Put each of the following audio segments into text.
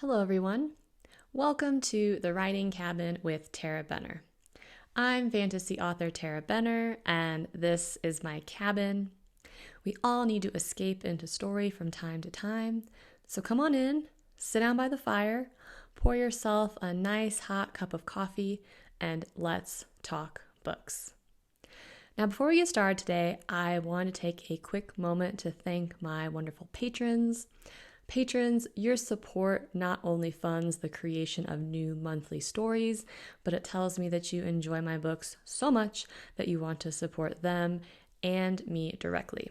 Hello, everyone. Welcome to The Writing Cabin with Tarah Benner. I'm fantasy author Tarah Benner, and this is my cabin. We all need to escape into story from time to time, so come on in, sit down by the fire, pour yourself a nice hot cup of coffee, and let's talk books. Now, before we get started today, I want to take a quick moment to thank my wonderful patrons. Patrons, your support not only funds the creation of new monthly stories, but it tells me that you enjoy my books so much that you want to support them and me directly.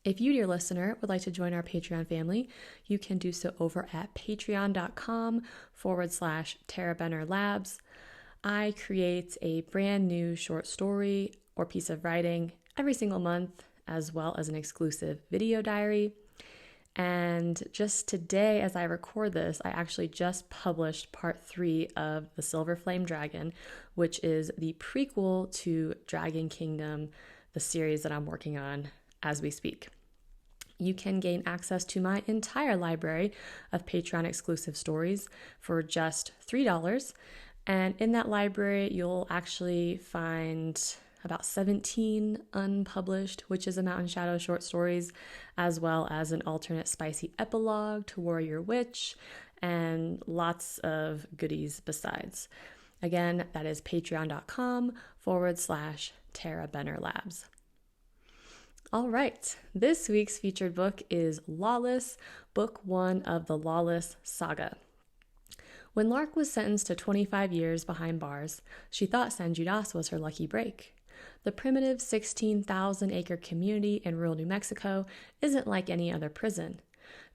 If you, dear listener, would like to join our Patreon family, you can do so over at patreon.com/Tarah Benner Labs. I create a brand new short story or piece of writing every single month, as well as an exclusive video diary. And just today, as I record this, I actually just published part 3 of The Silver Flame Dragon, which is the prequel to Dragon Kingdom, the series that I'm working on as we speak. You can gain access to my entire library of Patreon exclusive stories for just $3. And in that library, you'll actually find about 17 unpublished Witches of Mountain Shadow short stories, as well as an alternate spicy epilogue to Warrior Witch, and lots of goodies besides. Again, that is patreon.com/Tarah Benner Labs. All right, this week's featured book is Lawless, Book 1 of the Lawless Saga. When Lark was sentenced to 25 years behind bars, she thought San Judas was her lucky break. The primitive 16,000-acre community in rural New Mexico isn't like any other prison.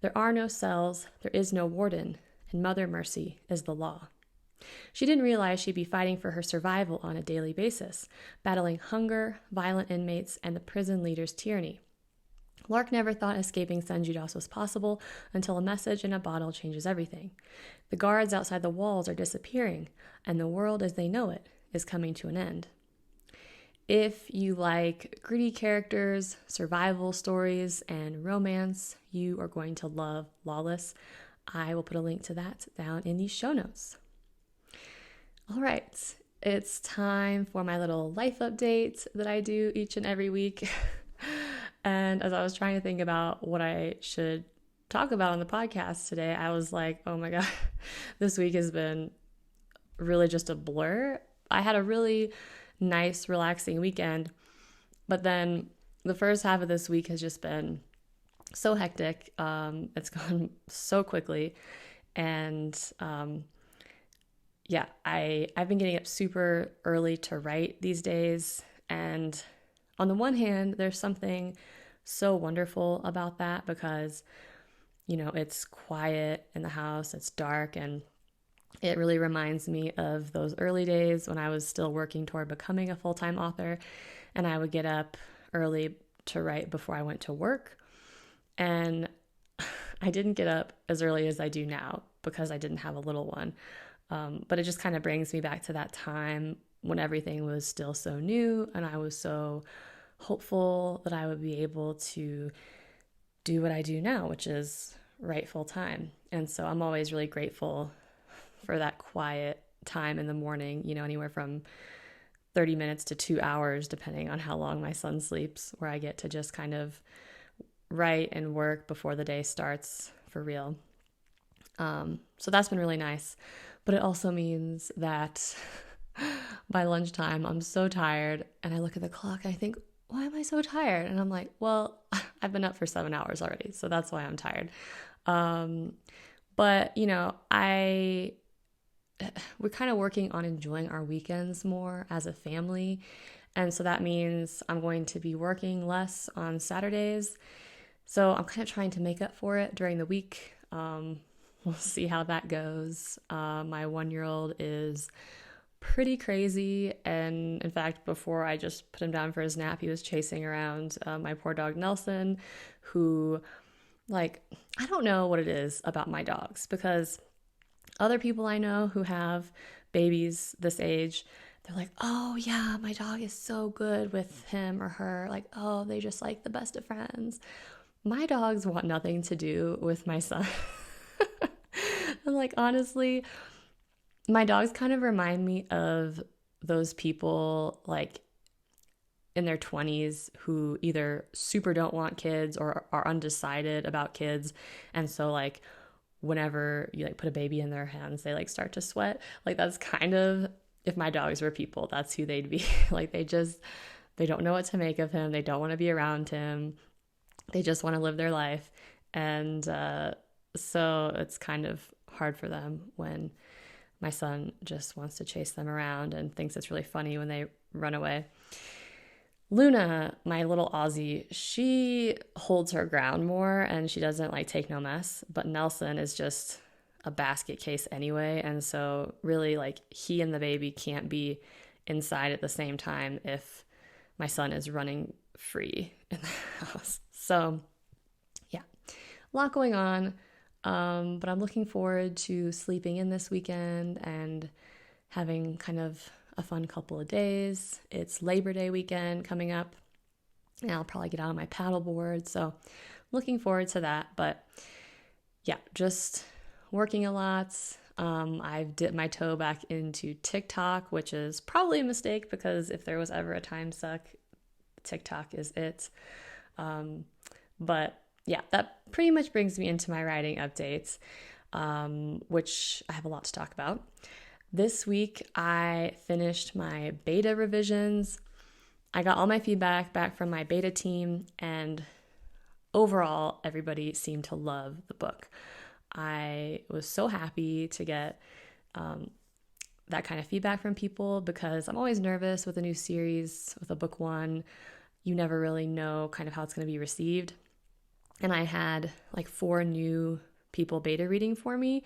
There are no cells, there is no warden, and Mother Mercy is the law. She didn't realize she'd be fighting for her survival on a daily basis, battling hunger, violent inmates, and the prison leader's tyranny. Lark never thought escaping San Judas was possible until a message in a bottle changes everything. The guards outside the walls are disappearing, and the world as they know it is coming to an end. If you like gritty characters, survival stories, and romance, you are going to love Lawless. I will put a link to that down in the show notes. All right, it's time for my little life update that I do each and every week. And as I was trying to think about what I should talk about on the podcast today, I was like, oh my God, this week has been really just a blur. I had a really nice, relaxing weekend, but then the first half of this week has just been so hectic. It's gone so quickly, and I've been getting up super early to write these days, and on the one hand, there's something so wonderful about that because, it's quiet in the house, it's dark, and it really reminds me of those early days when I was still working toward becoming a full-time author, and I would get up early to write before I went to work. And I didn't get up as early as I do now because I didn't have a little one. But it just kind of brings me back to that time when everything was still so new, and I was so hopeful that I would be able to do what I do now, which is write full-time. And so I'm always really grateful for that quiet time in the morning, anywhere from 30 minutes to 2 hours, depending on how long my son sleeps, where I get to just kind of write and work before the day starts for real. So that's been really nice. But it also means that by lunchtime, I'm so tired, and I look at the clock and I think, why am I so tired? And I'm like, well, I've been up for 7 hours already, so that's why I'm tired. But, we're kind of working on enjoying our weekends more as a family. And so that means I'm going to be working less on Saturdays. So I'm kind of trying to make up for it during the week. We'll see how that goes. My 1-year-old is pretty crazy. And in fact, before I just put him down for his nap, he was chasing around my poor dog, Nelson, who, I don't know what it is about my dogs, because other people I know who have babies this age, they're like, oh yeah, my dog is so good with him or her. Oh, they just like the best of friends. My dogs want nothing to do with my son. I'm like, honestly, my dogs kind of remind me of those people like in their 20s who either super don't want kids or are undecided about kids. And so like whenever you like put a baby in their hands, they like start to sweat. Like that's kind of, if my dogs were people, that's who they'd be. Like they don't know what to make of him. They don't want to be around him. They just want to live their life. And so it's kind of hard for them when my son just wants to chase them around and thinks it's really funny when they run away. Luna, my little Aussie, she holds her ground more and she doesn't like take no mess. But Nelson is just a basket case anyway. And so really like he and the baby can't be inside at the same time if my son is running free in the house. So yeah, a lot going on. But I'm looking forward to sleeping in this weekend and having kind of a fun couple of days. It's Labor Day weekend coming up, and I'll probably get out on my paddleboard. So looking forward to that. But yeah, just working a lot. I've dipped my toe back into TikTok, which is probably a mistake because if there was ever a time suck, TikTok is it. But yeah, that pretty much brings me into my writing updates, which I have a lot to talk about. This week, I finished my beta revisions. I got all my feedback back from my beta team, and overall, everybody seemed to love the book. I was so happy to get that kind of feedback from people because I'm always nervous with a new series, with a book one. You never really know kind of how it's going to be received. And I had like 4 new people beta reading for me.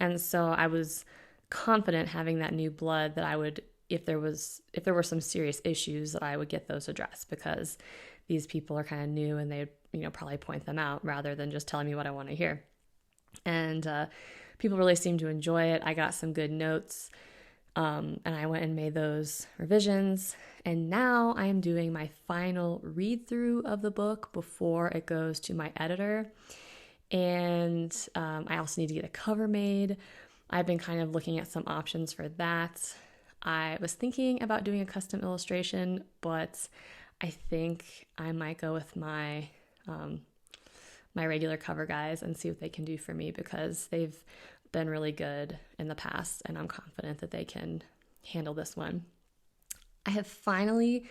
And so I was confident having that new blood that I would, if there were some serious issues, that I would get those addressed because these people are kind of new and they'd, probably point them out rather than just telling me what I want to hear. And people really seemed to enjoy it. I got some good notes, and I went and made those revisions. And now I am doing my final read through of the book before it goes to my editor. And I also need to get a cover made. I've been kind of looking at some options for that. I was thinking about doing a custom illustration, but I think I might go with my my regular cover guys and see what they can do for me because they've been really good in the past and I'm confident that they can handle this one. I have finally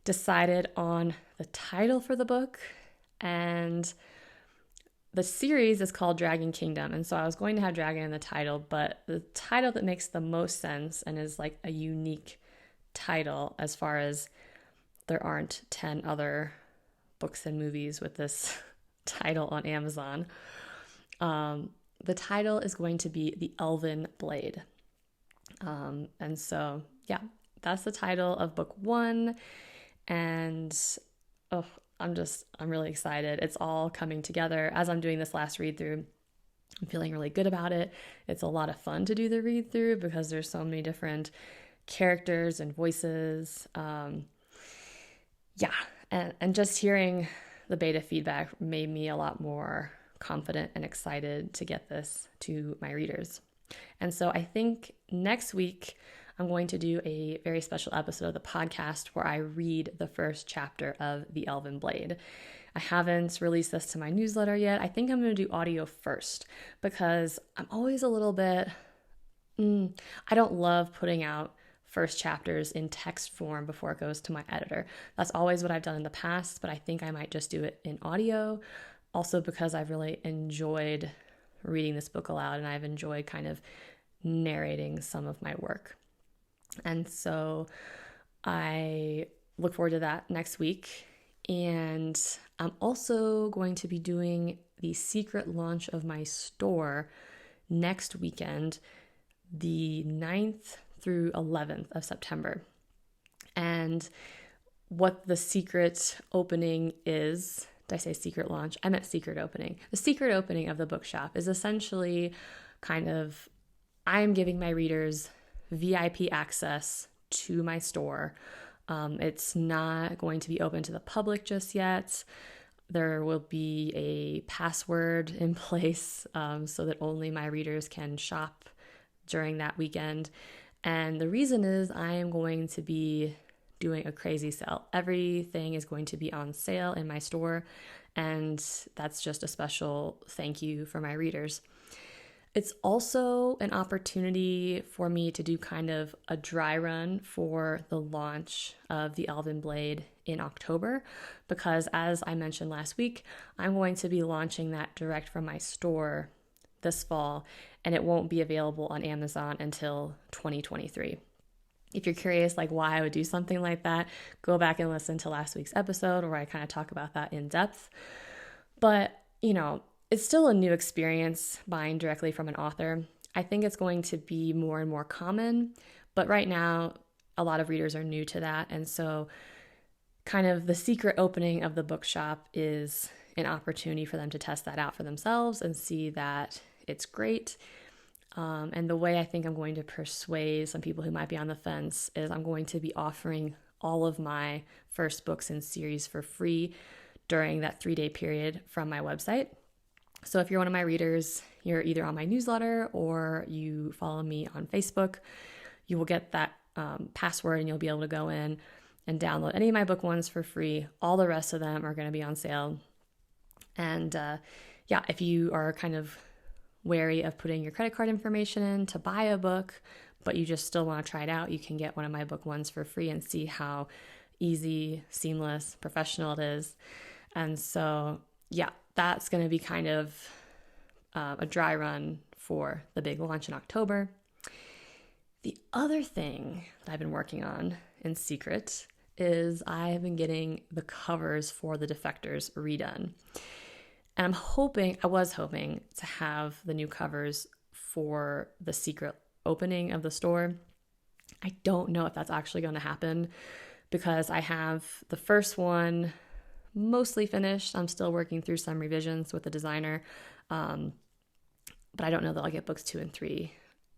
decided on the title for the book, and the series is called Dragon Kingdom, and so I was going to have dragon in the title, but the title that makes the most sense and is like a unique title as far as there aren't 10 other books and movies with this title on Amazon. The title is going to be The Elven Blade. And so, yeah, that's the title of book 1, and I'm really excited. It's all coming together as I'm doing this last read through. I'm feeling really good about it. It's a lot of fun to do the read through because there's so many different characters and voices. And just hearing the beta feedback made me a lot more confident and excited to get this to my readers. And so I think next week I'm going to do a very special episode of the podcast where I read the first chapter of The Elven Blade. I haven't released this to my newsletter yet. I think I'm going to do audio first because I'm always a little bit, I don't love putting out first chapters in text form before it goes to my editor. That's always what I've done in the past, but I think I might just do it in audio. Also because I've really enjoyed reading this book aloud and I've enjoyed kind of narrating some of my work. And so I look forward to that next week. And I'm also going to be doing the secret launch of my store next weekend, the 9th through 11th of September. And what the secret opening is, did I say secret launch? I meant secret opening. The secret opening of the Bookshop is essentially kind of, I'm giving my readers VIP access to my store. It's not going to be open to the public just yet. There will be a password in place so that only my readers can shop during that weekend. And the reason is I am going to be doing a crazy sale. Everything is going to be on sale in my store, and that's just a special thank you for my readers. It's also an opportunity for me to do kind of a dry run for the launch of the Elven Blade in October, because as I mentioned last week, I'm going to be launching that direct from my store this fall, and it won't be available on Amazon until 2023. If you're curious like why I would do something like that, go back and listen to last week's episode where I kind of talk about that in depth. But, it's still a new experience buying directly from an author. I think it's going to be more and more common, but right now a lot of readers are new to that. And so kind of the secret opening of the bookshop is an opportunity for them to test that out for themselves and see that it's great. And the way I think I'm going to persuade some people who might be on the fence is I'm going to be offering all of my first books in series for free during that 3-day period from my website. So if you're one of my readers, you're either on my newsletter or you follow me on Facebook, you will get that password and you'll be able to go in and download any of my book ones for free. All the rest of them are going to be on sale. And if you are kind of wary of putting your credit card information in to buy a book, but you just still want to try it out, you can get one of my book ones for free and see how easy, seamless, professional it is. And so, that's going to be kind of a dry run for the big launch in October. The other thing that I've been working on in secret is I have been getting the covers for the Defectors redone. And I was hoping to have the new covers for the secret opening of the store. I don't know if that's actually going to happen because I have the first one mostly finished. I'm still working through some revisions with the designer, but I don't know that I'll get books 2 and 3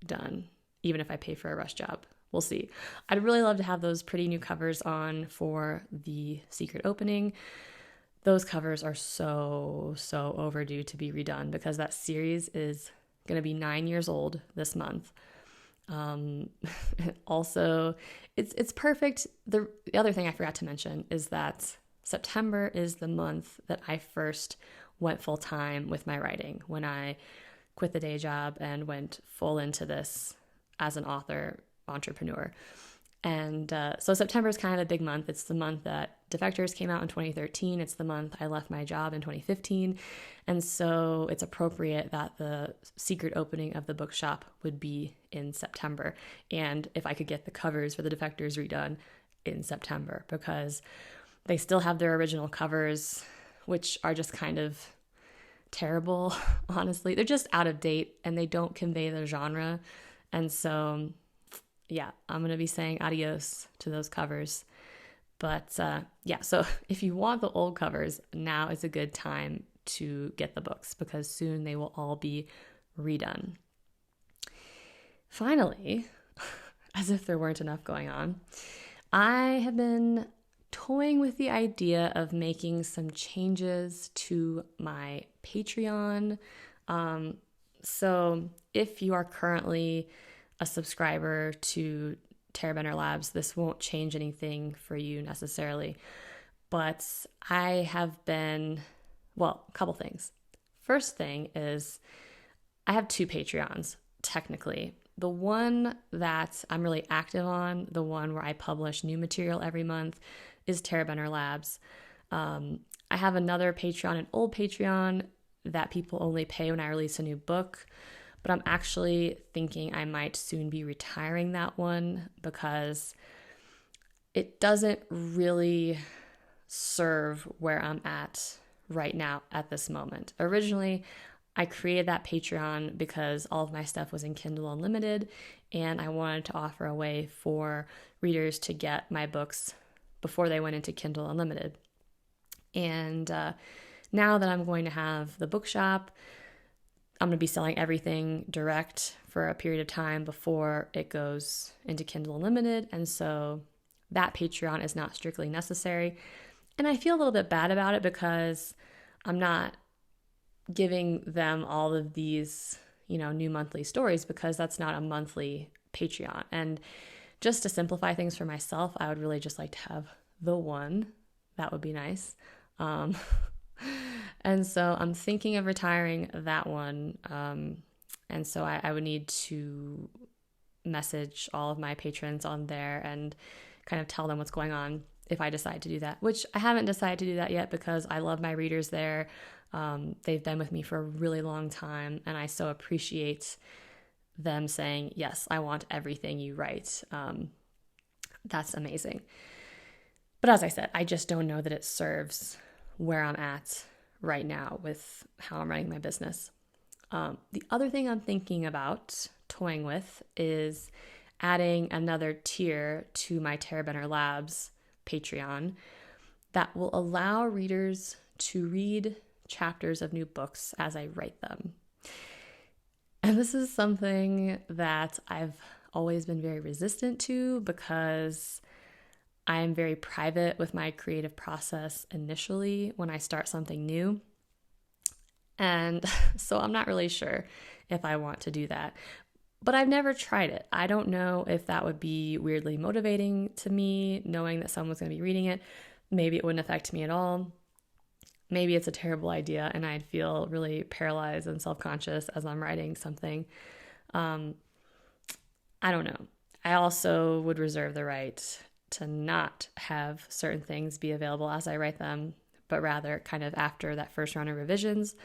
done, even if I pay for a rush job. We'll see. I'd really love to have those pretty new covers on for the secret opening. Those covers are so overdue to be redone because that series is going to be 9 years old this month. Also, it's perfect. The other thing I forgot to mention is that September is the month that I first went full time with my writing, when I quit the day job and went full into this as an author entrepreneur. And so September is kind of a big month. It's the month that Defectors came out in 2013. It's the month I left my job in 2015. And so it's appropriate that the secret opening of the bookshop would be in September. And if I could get the covers for the Defectors redone in September, because they still have their original covers, which are just kind of terrible, honestly. They're just out of date and they don't convey the genre. And so, I'm going to be saying adios to those covers. But so if you want the old covers, now is a good time to get the books because soon they will all be redone. Finally, as if there weren't enough going on, I have been toying with the idea of making some changes to my Patreon. So if you are currently a subscriber to Tarah Labs, this won't change anything for you necessarily. But I have been, a couple things. First thing is I have 2 Patreons, technically. The one that I'm really active on, the one where I publish new material every month, is Tarah Labs. I have another Patreon, an old Patreon, that people only pay when I release a new book. But I'm actually thinking I might soon be retiring that one because it doesn't really serve where I'm at right now at this moment. Originally, I created that Patreon because all of my stuff was in Kindle Unlimited, and I wanted to offer a way for readers to get my books before they went into Kindle Unlimited. And now that I'm going to have the bookshop, I'm going to be selling everything direct for a period of time before it goes into Kindle Unlimited. And so that Patreon is not strictly necessary. And I feel a little bit bad about it because I'm not giving them all of these, new monthly stories, because that's not a monthly Patreon. And just to simplify things for myself, I would really just like to have the one. That would be nice. And so I'm thinking of retiring that one. And so I would need to message all of my patrons on there and kind of tell them what's going on if I decide to do that, which I haven't decided to do that yet because I love my readers there. They've been with me for a really long time, and I so appreciate them saying, yes, I want everything you write. That's amazing. But as I said, I just don't know that it serves where I'm at right now with how I'm running my business. The other thing I'm thinking about toying with is adding another tier to my Tarah Labs Patreon that will allow readers to read chapters of new books as I write them. And this is something that I've always been very resistant to because I am very private with my creative process initially when I start something new. And so I'm not really sure if I want to do that. But I've never tried it. I don't know if that would be weirdly motivating to me, knowing that someone's going to be reading it. Maybe it wouldn't affect me at all. Maybe it's a terrible idea and I'd feel really paralyzed and self-conscious as I'm writing something. I don't know. I also would reserve the right to not have certain things be available as I write them, but rather kind of after that first round of revisions.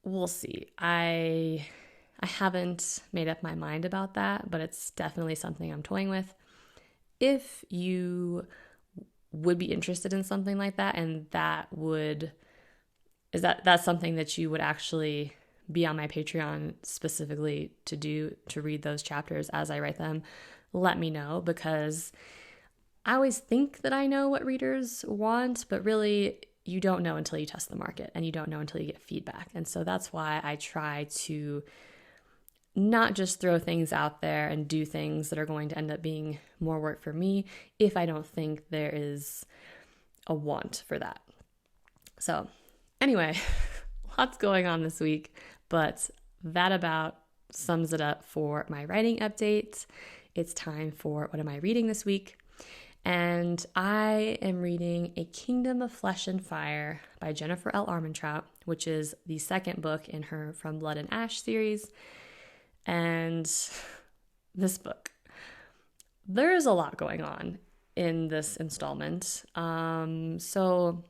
We'll see. I haven't made up my mind about that, but it's definitely something I'm toying with. If you would be interested in something like that, and that's something that you would actually be on my Patreon specifically to read those chapters as I write them, let me know, because I always think that I know what readers want, but really you don't know until you test the market, and you don't know until you get feedback. And so that's why I try to not just throw things out there and do things that are going to end up being more work for me if I don't think there is a want for that. So anyway, lots going on this week, but that about sums it up for my writing update. It's time for what am I reading this week? And I am reading A Kingdom of Flesh and Fire by Jennifer L Armentrout, which is the second book in her From Blood and Ash series. And this book, there's a lot going on in this installment. So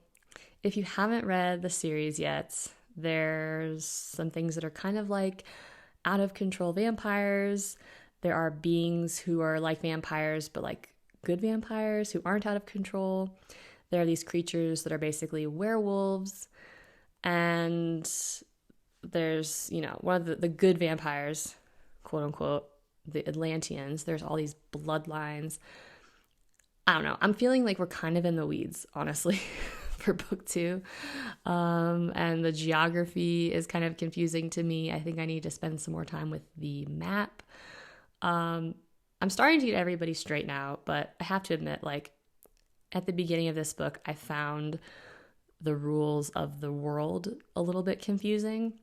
if you haven't read the series yet, there's some things that are kind of like out of control vampires. There are beings who are like vampires, but like good vampires who aren't out of control. There are these creatures that are basically werewolves. And there's, one of the good vampires, quote unquote, the Atlanteans. There's all these bloodlines. I don't know. I'm feeling like we're kind of in the weeds, honestly, for book 2. And the geography is kind of confusing to me. I think I need to spend some more time with the map. I'm starting to get everybody straight now, but I have to admit, like, at the beginning of this book, I found the rules of the world a little bit confusing.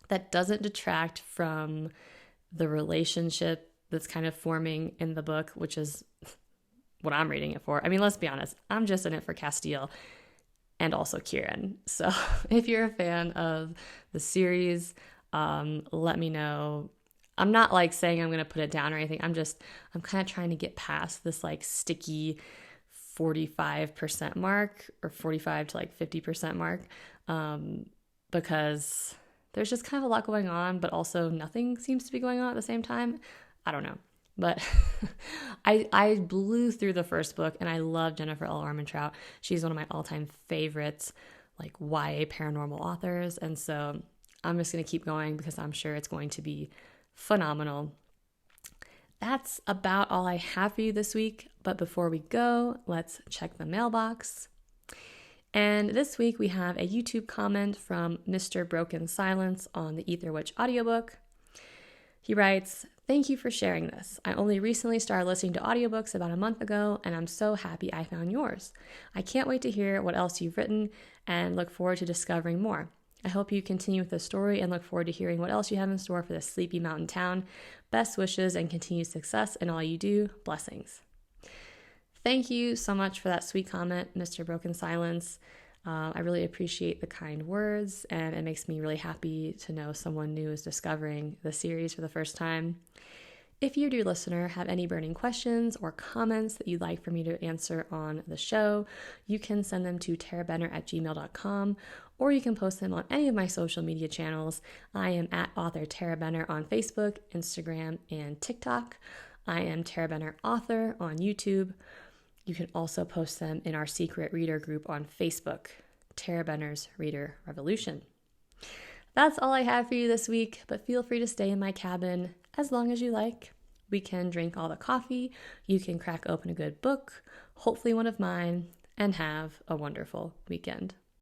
That doesn't detract from the relationship that's kind of forming in the book, which is what I'm reading it for. I mean, let's be honest, I'm just in it for Castile and also Kieran. So if you're a fan of the series, let me know. I'm not like saying I'm going to put it down or anything. I'm kind of trying to get past this like sticky 45% mark, or 45 to like 50% mark, because there's just kind of a lot going on, but also nothing seems to be going on at the same time. I don't know. But I blew through the first book, and I love Jennifer L Armentrout. She's one of my all-time favorites, like YA paranormal authors. And so I'm just going to keep going because I'm sure it's going to be phenomenal. That's about all I have for you this week. But before we go, let's check the mailbox. And this week we have a YouTube comment from Mr. Broken Silence on the Ether Witch audiobook. He writes, "Thank you for sharing this. I only recently started listening to audiobooks about a month ago, and I'm so happy I found yours. I can't wait to hear what else you've written and look forward to discovering more. I hope you continue with the story and look forward to hearing what else you have in store for this sleepy mountain town. Best wishes and continued success in all you do. Blessings." Thank you so much for that sweet comment, Mr. Broken Silence. I really appreciate the kind words, and it makes me really happy to know someone new is discovering the series for the first time. If you, dear listener, have any burning questions or comments that you'd like for me to answer on the show, you can send them to tarahbenner@gmail.com, or you can post them on any of my social media channels. I am at author Tarah Benner on Facebook, Instagram, and TikTok. I am Tarah Benner Author on YouTube. You can also post them in our secret reader group on Facebook, Tarah Benner's Reader Revolution. That's all I have for you this week, but feel free to stay in my cabin as long as you like. We can drink all the coffee, you can crack open a good book, hopefully one of mine, and have a wonderful weekend.